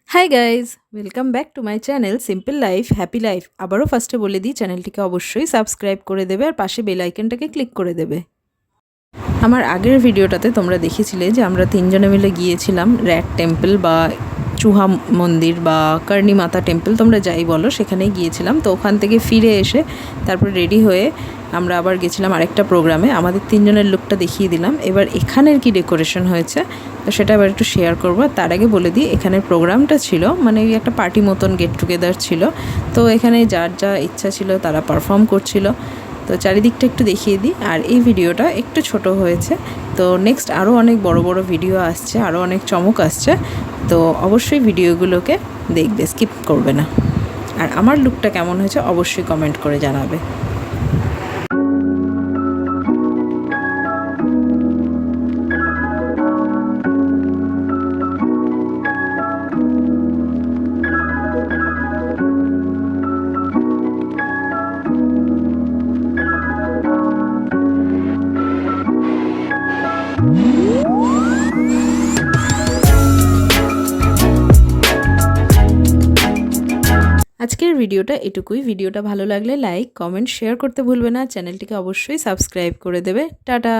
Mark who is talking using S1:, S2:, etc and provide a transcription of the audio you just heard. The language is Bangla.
S1: Hi guys, welcome back to my channel simple life happy life. আবারও ফার্স্টে বলে দিই, চ্যানেলটিকে অবশ্যই সাবস্ক্রাইব করে দেবে আর পাশে বেল আইকনটাকে ক্লিক করে দেবে। আমার আগের ভিডিওটাতে তোমরা দেখেছিলে যে আমরা তিনজনে মিলে গিয়েছিলাম র্যাট টেম্পল বা চুহা মন্দির বা কর্ণী মাতা টেম্পল, তোমরা যাই বলো, সেখানেই গিয়েছিলাম। তো ওখান থেকে ফিরে এসে তারপর রেডি হয়ে আমরা আবার গেছিলাম আরেকটা প্রোগ্রামে। আমাদের তিনজনের লুকটা দেখিয়ে দিলাম। এবার এখানের কি ডেকোরেশন হয়েছে তো সেটা এবার একটু শেয়ার করবো। তার আগে বলে দিই, এখানের প্রোগ্রামটা ছিল মানে একটা পার্টি মতন, গেট টুগেদার ছিল। তো এখানে যার যা ইচ্ছা ছিল তারা পারফর্ম করছিল। তো চারিদিকটা একটু দেখিয়ে দিই। আর এই ভিডিওটা একটু ছোট হয়েছে, তো নেক্সট আরও অনেক বড় বড় ভিডিও আসছে, আরও অনেক চমক আসছে। তো অবশ্যই ভিডিওগুলোকে দেখবে, স্কিপ করবে না। আর আমার লুকটা কেমন হয়েছে অবশ্যই কমেন্ট করে জানাবে। আজকের ভিডিওটা এটুকুই। ভিডিওটা ভালো লাগলে লাইক, কমেন্ট, শেয়ার করতে ভুলবে না। চ্যানেলটিকে অবশ্যই সাবস্ক্রাইব করে দেবে। টাটা।